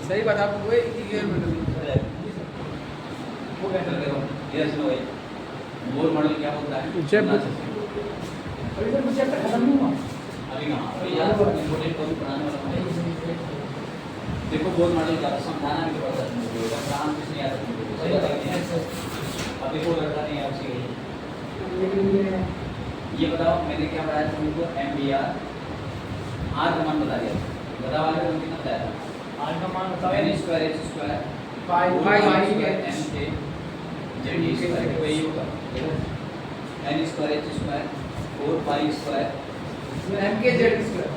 सही बात आप वही क्लियर में वो कैसे करो ये सुनो भाई बोर मॉडल क्या होता है जब अभी सर मुझे खत्म नहीं हुआ अभी कहाँ अभी यार इम्पोर्टेंट टॉपिक पढ़ाने वाला हूँ देखो बोर मॉडल का समझाना भी पड़ता है तुमको काम कुछ नहीं आता तुमको अभी कोई लड़का नहीं है आपसे ये बताओ मैंने क्या पढ़ाया तुमको MBR आर का मान बता दिया बताओ आर का मान कितना बताया था आर का मान बताओ n square h square pi m के z स्क्वायर वही होगा n square h square 4 pi square m के z स्क्वायर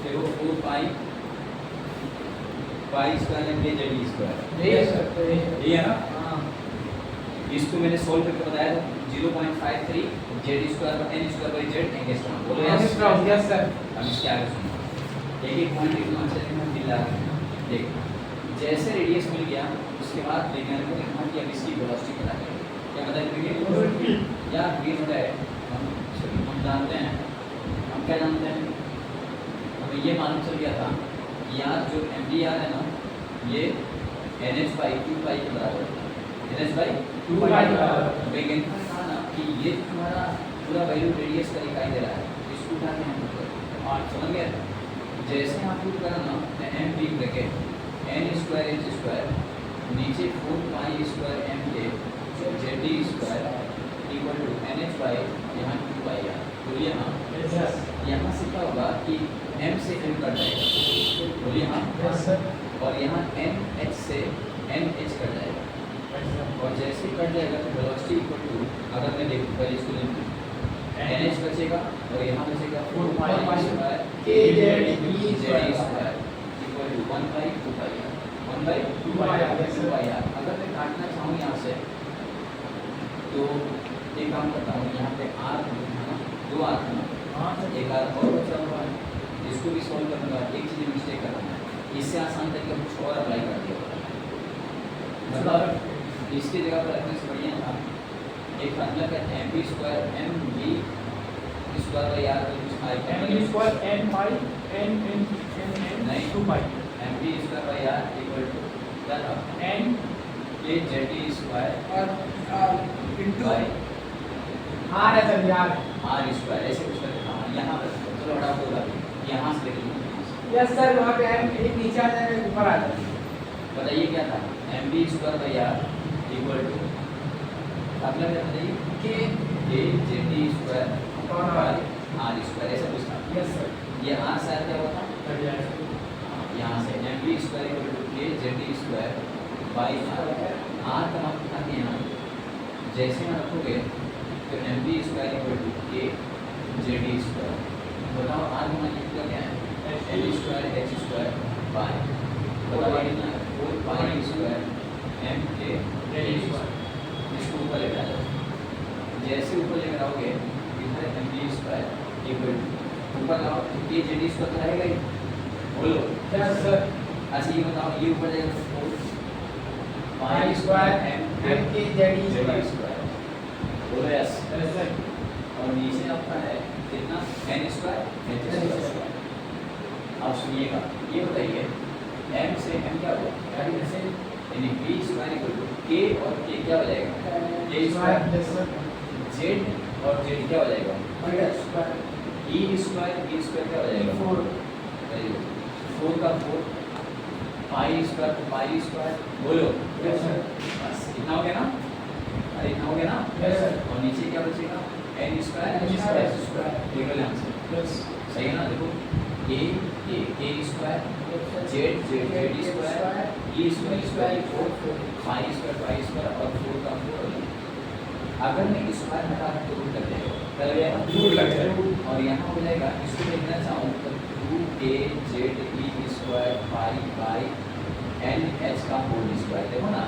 देखो 4 पाई स्क्वायर m के z स्क्वायर यही है सर ये है ना हां इसको मैंने सॉल्व करके बताया था 0.53 z square n square by z angstrom बोलो यस सर अब इसके आगे सुनो एक एक पॉइंट एक आंसर में दिल लगा देख जैसे रेडियस मिल गया उसके बाद वैज्ञानिकों ने कहा कि अब इसकी वेलोसिटी पता करें क्या पता करेंगे यार ये होता है हम जानते हैं हम क्या जानते हैं हमें ये मालूम चल गया था यार जो MDR है ना ये NH/2 पाई के बराबर है NH/2 पाई के बराबर वैज्ञानिकों ने कहा ना कि ये तुम्हारा पूरा वैल्यू रेडियस का दिखाई दे रहा है इसको उठा के हम और समझ गए जैसे आप पुट करो ना m b bracket n square h square नीचे 4 पाई स्क्वायर m के z square equal to nh by यहाँ 2 पाई आर बोलिए हाँ यहाँ से क्या होगा कि m से m कट जाएगा बोलिए हाँ और यहाँ nh से nh कट जाएगा और जैसे कट जाएगा तो वेलोसिटी इक्वल टू अगर मैं देखूँ पहले इसको लिखूँ NH बचेगा और यहाँ बचेगा 4 pi square k z square equal to 1/2 pi r 1/2 pi r अगर मैं काटना चाहूँ यहाँ से तो एक काम करता हूँ यहाँ पे r दो r है एक r और बचा हुआ है इसको भी सॉल्व करूँगा एक चीज़ मिस्टेक करना है इससे आसान तरीका कुछ और अप्लाई कर दिया मतलब इसकी जगह पर रखने से बढ़िया था एक फार्मूला कहते हैं b square m b square by r कुछ I m square n pi n n नहीं 2 pi m b square by r equal to क्या था n k z स्क्वायर और इनटू बाई r है सर यार r square ऐसे कुछ करके हाँ यहाँ पर चलो हटा दो यहाँ से देख लो यस सर वहां पे m एक नीचे आ जाएगा ऊपर आ जाएगा बताइए क्या था m b square by r equal to formula क्या बताइए k k z square upon r r square ऐसा कुछ था यस सर ये r शायद क्या होता कट जाएगा यहाँ से m b square equal to k z square by r r का मान कितना है यहाँ जैसे यहाँ रखोगे तो m b square equal to k z square बताओ r का मान कितना क्या है l square h square by बताओ कितना है 4 pi square m k z square इसको ऊपर लेकर आ जाओ जैसे ऊपर लेकर आओगे इधर m b square equal to ऊपर लाओ k z स्क्वायर तो रहेगा ही बोलो यस सर अच्छा ये बताओ ये ऊपर जाएगा 4 pi square m k z square बोलो यस यस सर और नीचे आपका है कितना n स्क्वायर h स्क्वायर अब सुनिएगा ये बताइए m से m क्या होगा यानी b square equal to k और k क्या हो जाएगा k square yes sir z और z क्या हो जाएगा स्क्वायर e स्क्वायर क्या हो जाएगा 4 4 का 4 पाई स्क्वायर बोलो यस सर बस इतना हो गया ना अरे इतना हो गया ना यस सर और नीचे क्या बचेगा n square square level answer yes सही है ना देखो a k square z square e square 4 pi square और 4 का 4 अगर मैं स्क्वायर हटा तो रूट लग जाएगा क्या लग जाएगा रूट लग जाएगा और यहाँ हो जाएगा इसको देखना चाहूँ तो 2k z e square pi by n h का होल स्क्वायर देखो ना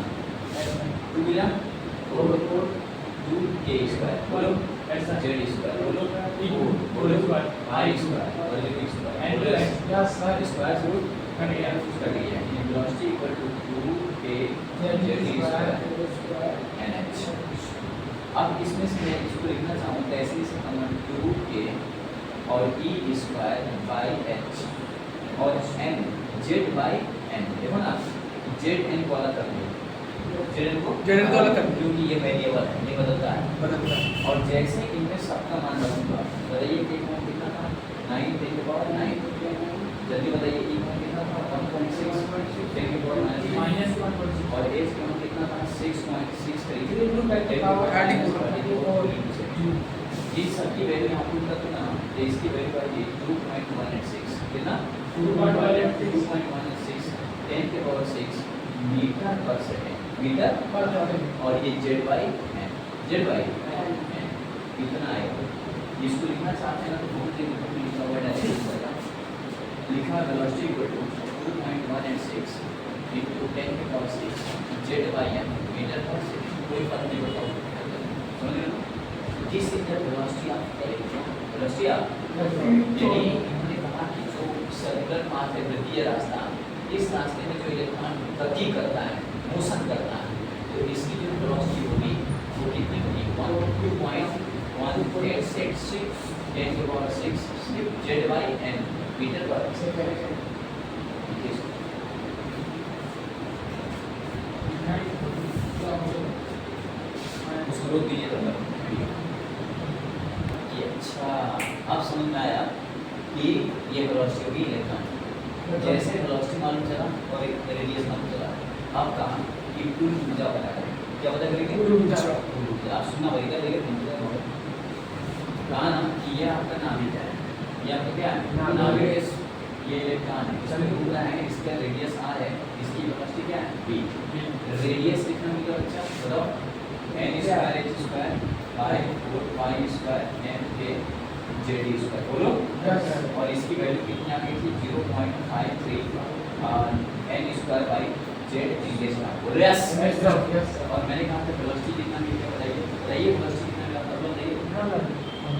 2 मिला 2k स्क्वायर बोलो z स्क्वायर बोलो होल स्क्वायर पाई स्क्वायर और z स्क्वायर बोलो yes sir square root cut गया velocity equal to 2k z square nh अब इसमें से मैं इसको लिखना चाहूँ तो ऐसे ही से हम 2k और e square by h Z by N, देखो ना जेड एन को अलग कर दिया, जेड को अलग कर दिया। क्योंकि ये वेरिएबल है, ये बदलता है। बदलता है। और जैसे इनमें सबका मान रखूंगा, बताइए एक मान कितना था 9 10 के पावर 9, जल्दी बताइए एक मान कितना था 1.6 10 के पावर -1 और एज का मान कितना था 6.63 ये सबकी वैल्यू यहाँ पुट कर दो ना, तो इसकी वैल्यू आएगी 2.186 कितना 2.186 10 के power 6 metre per second, metre और ये Z by N, Z by N इतना आएगा। इसको लिखना चाहते हैं ना तो बहुत ही लिखा हुआ है, लिखा वेलोसिटी इक्वल टू 2.186 into 10 के power 6 Z by N metre per second, कोई फर्क नहीं पड़ता, समझ रहे हो? जिस इधर वेलोसिटी आप वेलोसिटी आप यानी हमने कहा कि जो सर्कुलर पाथ है वृत्तीय रास्ता, इस रास्ते में जो इलेक्ट्रॉन गति करता है, मोशन करता है, तो इसकी जो वेलोसिटी होगी वो कितनी होगी 1.186 10 के power 6 Z by N metre per second. उसको रोक दीजिए तो अच्छा, अब समझ में आया कि ये वेलोसिटी होगी इलेक्ट्रॉन, जैसे वेलोसिटी मालूम चला और एक रेडियस मालूम चला, अब कहा कि कुल ऊर्जा पता करें, क्या पता करेंगे कुल ऊर्जा, आप सुनना पड़ेगा लेकिन कहा ना कि ये आपका नाभिक है, ये आपका क्या है नाभिक है, ये इलेक्ट्रॉन है, इसमें ऊर्जा है, इसका रेडियस r है, इसकी वेलोसिटी क्या है v, रेडियस कितना मिलेगा बच्चा बताओ, n square h square by 4 pi square m के जेड स्क्वायर, बोलो और इसकी वैल्यू कितनी आ गई थी 0.53 n square by Z G square, बोलो यस। और मैंने कहा था वेलोसिटी कितना मिलेगा बताइए, बताइए वेलोसिटी कितना मिला मतलब बताइए,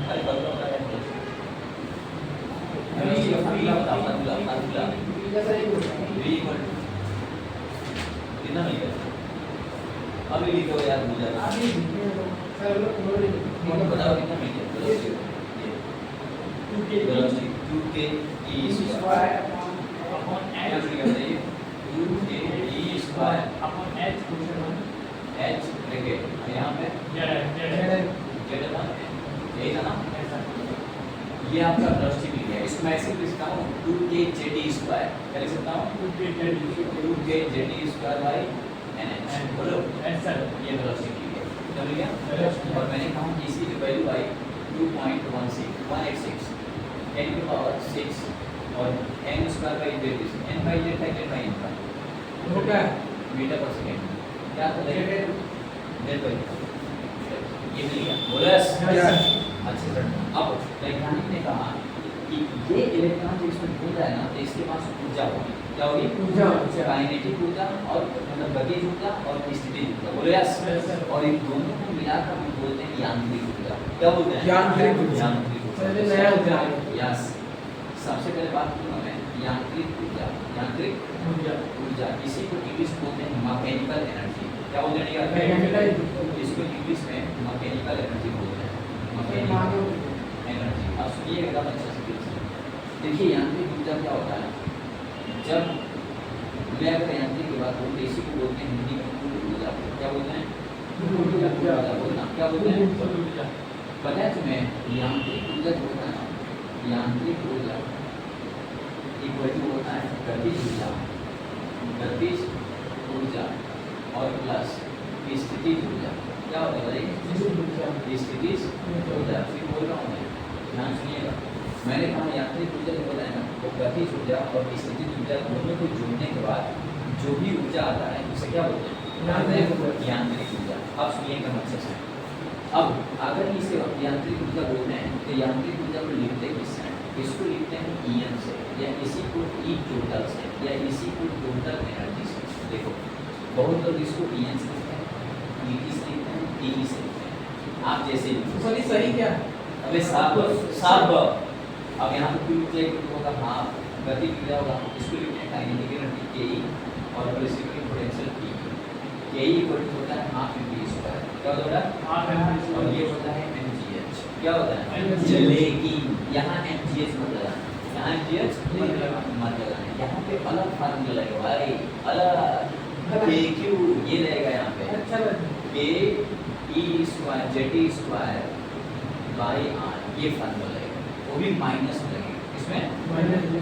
अरे बताओ बताइए वेलोसिटी का फार्मूला v इक्वल कितना मिलेगा, अभी लिखो यार मुझे बताओ कितना मिलेगा velocity 2k e square upon h बताइए 2k e square upon h bracket यहाँ पे z अपॉन यही था ना, ये आपका वेलोसिटी मिल गया। इसको मैं ऐसे लिख सकता हूँ 2k z स्क्वायर, क्या लिख सकता हूँ 2k z square by nh, बोलो ये वेलोसिटी मिल गया, समझ गया। और मैंने कहा कि इसकी जो वैल्यू आई 2.186 10 की पावर 6 और n square by Z, n by Z है जेड बाई n का वो क्या है मीटर पर सेकंड, क्या होता है जेड बाई ये मिल गया, बोलो यस। अच्छे सर, अब वैज्ञानिक ने कहा कि ये इलेक्ट्रॉन जो इसमें घूम रहा है ना, तो इसके पास ऊर्जा होगी, क्या होगी ऊर्जा, काइनेटिक ऊर्जा और मतलब गतिज ऊर्जा और स्थितिज ऊर्जा, बोलो यस। और इन दोनों को मिलाकर हम बोलते हैं यांत्रिक ऊर्जा, क्या बोलते हैं यांत्रिक ऊर्जा, नया ऊर्जा, यस। सबसे पहले बात करूँ मैं यांत्रिक ऊर्जा, यांत्रिक ऊर्जा इसी को इंग्लिश में बोलते हैं मैकेनिकल एनर्जी, क्या बोलते हैं मैकेनिकल, इसको इंग्लिश में मैकेनिकल एनर्जी बोलते हैं, मैकेनिकल एनर्जी। अब सुनिए एकदम अच्छे से देखिए यांत्रिक ऊर्जा क्या होता है, जब मैं अगर यांत्रिक की बात करूँ तो इसी को बोलते हैं हिंदी में कुल ऊर्जा, क्या बोलते हैं बोलना, क्या बोलते हैं पता है तुम्हें, यांत्रिक ऊर्जा जो होता है ना, यांत्रिक ऊर्जा इक्वल टू होता है गतिज ऊर्जा, गतिज ऊर्जा और प्लस स्थितिज ऊर्जा, क्या होता है बताइए स्थितिज ऊर्जा, फिर बोल रहा हूँ मैं, ध्यान सुनिएगा। मैंने कहा यांत्रिक ऊर्जा जो होता है ना, वो गतिज ऊर्जा और स्थितिज ऊर्जा दोनों को जोड़ने के बाद जो भी ऊर्जा आता है उसे क्या बोलते हैं यांत्रिक ऊर्जा। अब सुनिएगा अच्छे से, अब अगर इसे यांत्रिक ऊर्जा बोलते हैं तो यांत्रिक ऊर्जा को लिखते किससे हैं, इसको लिखते हैं EN से, या इसी को E टोटल से, या इसी को टोटल एनर्जी से। देखो बहुत लोग इसको EN से लिखते हैं, ET से लिखते हैं, TE से लिखते हैं, आप जैसे सॉरी सही क्या अबे साब अब यहाँ पे कुल ऊर्जा इक्वल होगा हाफ गति ऊर्जा होगा, इसको लिखते हैं काइनेटिक एनर्जी KE और precipitating potential P, KE equal होता है हाफ इंटू E स्क्वायर, क्या होता है हाफ इंटू, और ये होता है mgh, क्या होता है लेकिन यहाँ mgh मतलब यहाँ यहाँ जीएच मत लगाना, यहाँ पे अलग फार्मूला लगेगा भाई, अलग के क्यू ये रहेगा यहाँ पे अच्छा लगा। K E square Z square by R ये फार्मूला लगेगा, वो भी माइनस में लगेगा इसमें।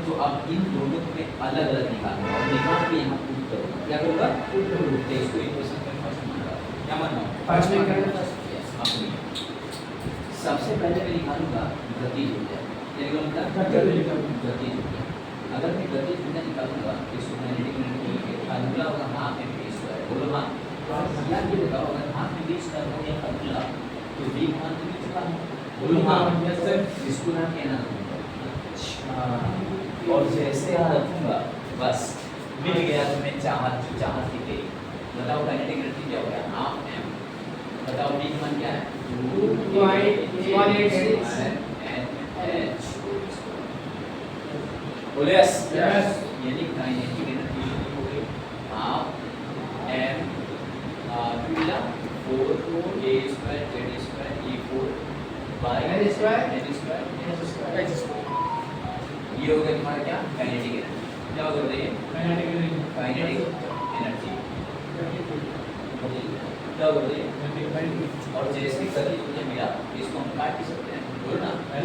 तो अब इन दोनों में अलग अलग निकालना और निकाल के यहाँ पुट करो, क्या करूँगा पुट करो, तो इसको इक्वेशन में फर्स्ट मानना, क्या मानना फर्स्ट में करना अपनी सबसे पहले मैं निकालूंगा गतिज ऊर्जा, ये निकालूंगा गतिज ऊर्जा। अगर मैं गतिज ऊर्जा निकालूंगा तो इसको काइनेटिक एनर्जी के फार्मूला होगा हाफ एम वी स्क्वायर, बोलो हाँ यार ये बताओ अगर हाफ एम वी स्क्वायर हो गया फार्मूला तो v मान तो चुका है, बोलो हाँ यस सर। इसको ना कहना और जैसे यहाँ रखूंगा बस मिल गया तो मैं चाहत की गई। बताओ काइनेटिक एनर्जी क्या हो गया हाफ एम, बताओ v मान क्या है 2.186 बोले यस यानी काइनेटिक एनर्जी हो गई हाफ एम मिला 4 a square z square e 4 by n square ये हो गया तुम्हारा क्या काइनेटिक एनर्जी। क्या होगा बताइए काइनेटिक एनर्जी क्या होगा बताइए। और जैसे गति मुझे मिला इसको हम काट भी सकते हैं, बोलो ना तो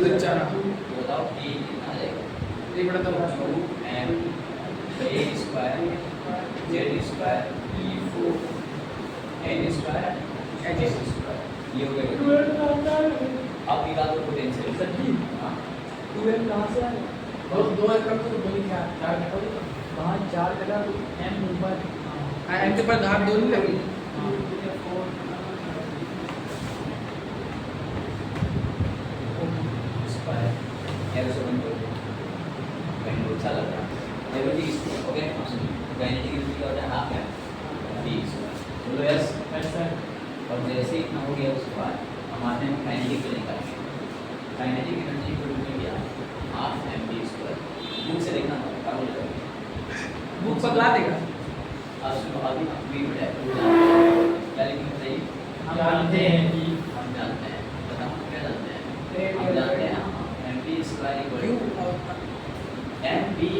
बताओ a कितना आ जाएगा ये बड़ा तो 2m a square z square e 4 n square h square ये हो गया। अब निकाल दो पोटेंशियल सर जी। हां 2m कहां से आया? दो एकड़ तो दो ही चार करोड़ वहां 4 जगह m ऊपर एम के पर घाट दो नहीं लगी। स्क्वायर एरो से बन करो कहीं बहुत अच्छा लग रहा है एरो की ओके काइनेटिक एनर्जी क्या होता है हाफ है v स्क्वायर, बोलो यस सर। और जैसे ही इतना हो गया उसके बाद हम आते हैं काइनेटिक को निकालेंगे। काइनेटिक एनर्जी को रूप में गया half M V square, book से देखना क्या बोलेगा बुक पकड़ा देगा। अब सुनो अभी वी बताए क्या लिखेंगे बताइए। हम जानते हैं कि हम जानते हैं, बताओ क्या जानते हैं, हम जानते हैं M V square equal M V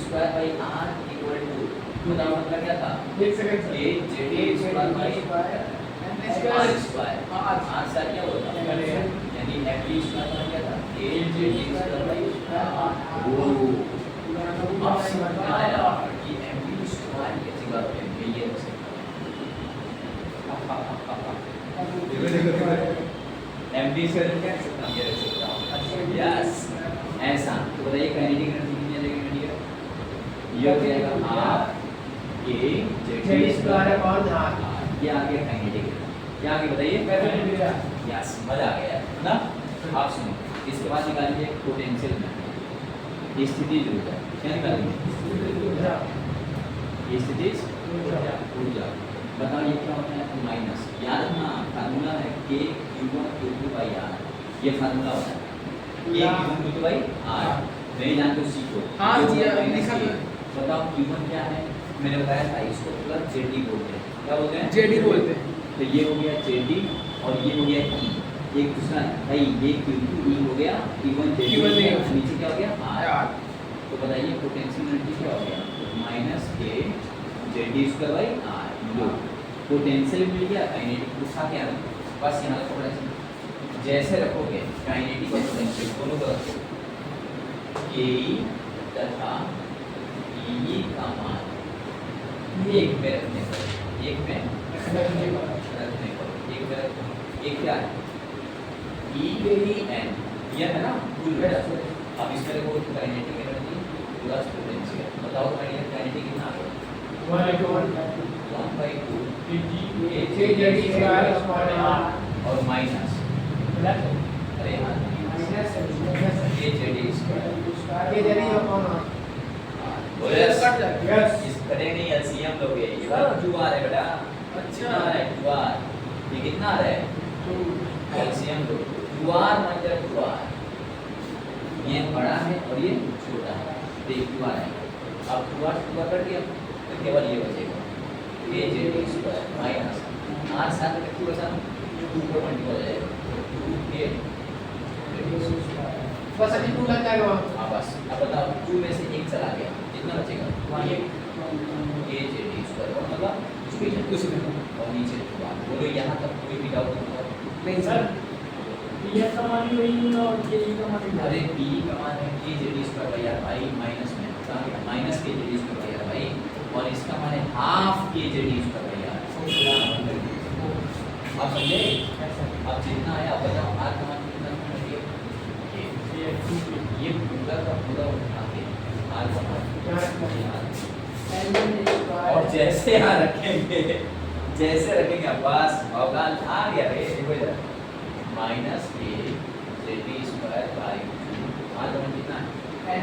square by R equal to बताओ मतलब क्या था एक second A Z square by R square R से क्या होता है यानी एम वी स्क्वायर का क्या था ए जेड स्क्वायर बाई आर। ओ अब समझ में आया कि एम वी स्क्वायर कैसी बात है ये हो सकता एम वी स्क्वायर क्या सकता है ये सकता यस ऐसा तो बताइए काइनेटिक एनर्जी कितनी आ जाएगी ये हो जाएगा हाफ ए जेड स्क्वायर और हाथ ये आ गया काइनेटिक क्या आगे बताइए यस मजा आ गया ना। आप सुनो इसके बाद निकालिए पोटेंशियल में स्थिति ऊर्जा, क्या निकालेंगे स्थिति ऊर्जा। बताओ ये क्या होता है माइनस, याद रखना फार्मूला है k q1 q2 by r, ये फार्मूला होता है k q1 q2 by r। नहीं जानते तो सीखो। हाँ जी लिखा तो बताओ q1 क्या है मैंने बताया था इसको प्लस jd बोलते हैं, क्या बोलते हैं जेडी बोलते हैं। तो ये हो गया jd और ये हो गया e, एक दूसरा भाई ये q2 e हो गया q1 jd Q1 नहीं नीचे क्या हो गया r। r तो बताइए पोटेंशियल एनर्जी क्या हो गया minus k jd square by r। लो पोटेंशियल मिल गया, काइनेटिक पूछा क्या है बस यहाँ रखो बड़ा जैसे रखोगे काइनेटिक और पोटेंशियल दोनों को रखो के तथा e का मान एक में रखने पर एक में रखने पर एक में रखो एक क्या है e n ये है ना कुल वेक्टर। अब इसमें देखो काइनेटिक एनर्जी प्लस पोटेंशियल, बताओ काइनेटिक कितना आ गया 1/2 और माइनस अरे यार ये जेडी स्क्वायर ये जेडी और कौन बोले कट जाएगा। यस इस करेंगे नहीं एलसीएम लोगे ये क्यों आ रहा है बेटा अच्छा है क्यूआर ये कितना आ रहा है एलसीएम लो क्यूआर मतलब क्यूआर ये बड़ा है और ये छोटा है तो ये क्यूआर है। अब क्यूआर क्यूआर कर दिया तो केवल ये बचेगा a Z square minus r साथ में क्यों बचा 2 पर मल्टीपल हो जाएगा 2a बस अभी 2 लग जाएगा वहाँ। हाँ बस अब बताओ 2 में से 1 चला गया कितना बचेगा ये a जेड स्क्वायर और मतलब कुछ भी और नीचे की बात बोलो यहाँ तक कोई भी डाउट नहीं सर, ये का मान वही और ये का मान अरे b का मान है a Z square by r भाई माइनस में minus k Z square by r भाई और इसका मान है half k Z square by r आप समझे अब जितना है आप बताओ r का मान कितना है ये पूरा का पूरा उठा के r का मान और जैसे यहाँ रखेंगे बस अवगान आ गया रे देखो इधर minus K Z square by r का मान कितना है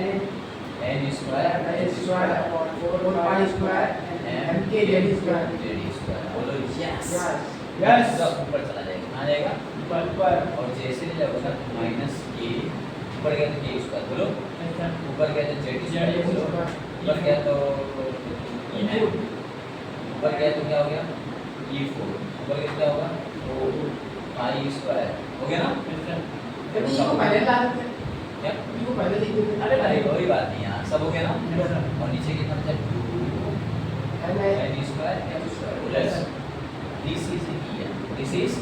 n स्क्वायर और 4 पाई स्क्वायर m के जेड स्क्वायर। बोलो यस यस ऊपर चला जाएगा आ जाएगा ऊपर और जैसे ही जाएगा माइनस के ऊपर गया तो के स्क्वायर बोलो ऊपर गया तो जेड स्क्वायर बोलो ऊपर गया तो ऊपर गया तो क्या हो गया e4 ऊपर गया क्या होगा पाई स्क्वायर हो गया ना कभी को पहले ला देते हैं, क्या को पहले लिख देते हैं। अरे कोई बात नहीं यार सब हो गया ना और नीचे कितना बचा n square m square plus this is this is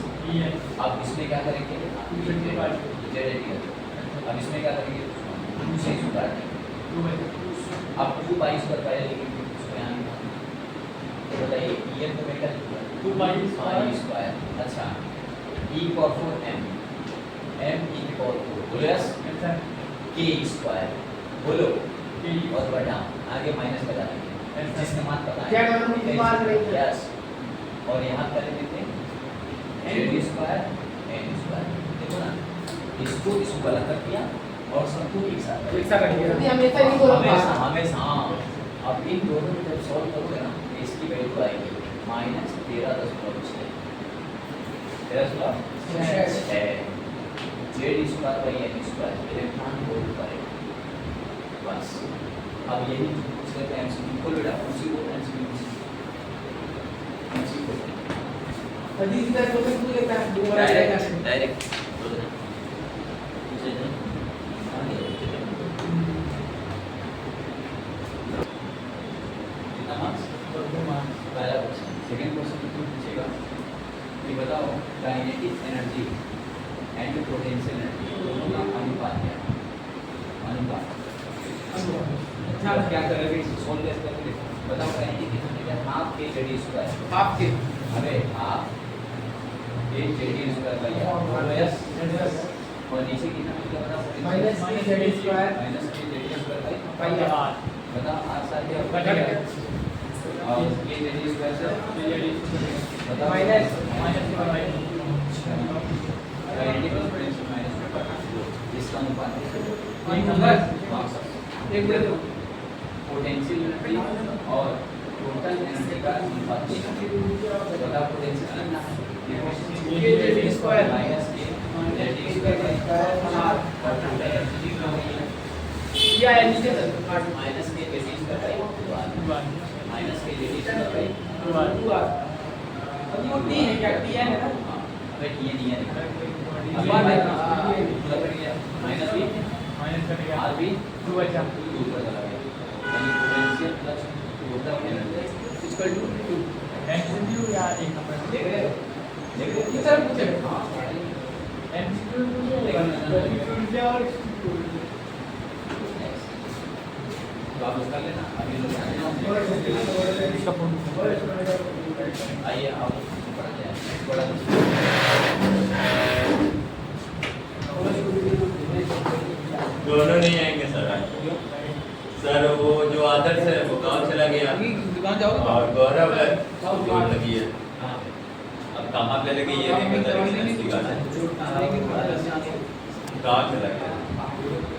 अब इसमें क्या करेंगे अब इसमें क्या करेंगे 2 से इसको काट देंगे अब 2 पाई स्क्वायर पहले लिखेंगे इसको यहाँ तो बताइए ये तो बेटा 2 पाई स्क्वायर अच्छा e power 4 m m e की पावर 4 प्लस k स्क्वायर बोलो और बटा आगे माइनस लगा देंगे जिसका मान पता है क्या करना है मान रही है यस और यहाँ कर देते हैं z स्क्वायर n स्क्वायर देखो ना इसको अलग कर दिया और सबको एक साथ एक साथ रख दिया। अभी हमेशा नहीं बोल हमेशा हमेशा हाँ अब इन दोनों को जब सॉल्व करोगे ना इसकी वैल्यू आएगी minus 13.6 Z square by N square electron volt करेगा बस अब यही पूछ लेते हैं एमसीक्यू को बेटा उसी को एमसीक्यू अभी इधर तो कुछ लेता है डायरेक्ट पहला क्वेश्चन सेकंड क्वेश्चन में पूछेगा कि बताओ kinetic energy and potential energy दोनों का अनुपात क्या है अनुपात अच्छा क्या करोगे सोल्व कैसे करोगे बताओ काइनेटिक एनर्जी क्या half K Z square half K अरे half K Z square by R yes और नीचे कितना मिलेगा बताओ minus K Z square by R बताओ आर साथ क्या बटा गया और ये जेड स्क्वायर से बताओ माइनस इसका अनुपात एक नंबर एक बोले तो पोटेंशियल एनर्जी और टोटल एनर्जी का अनुपात बताओ पोटेंशियल के Z square minus K Z square by are और टोटल एनर्जी या नीचे तक minus K Z square by minus K Z square by अभी वो टी है क्या टी है ना अबे ये नहीं है अब अब माइनस भी आर भी 2 बचा 2 ऊपर चला गया यानी potential plus total energy equal to 2 MCQ या एक नंबर देख रहे हो ये सर पूछे हाँ एमसीक्यू पूछे और तो आप उसका लेना अभी लोग आइए आप पढ़ लें बड़ा दोनों नहीं आएंगे सर आज सर वो जो आदर्श है वो गाँव चला गया दुकान जाओगे और गौरव है जोड़ लगी है अब कहाँ पे लगी ये नहीं पता लेकिन गाँव चला गया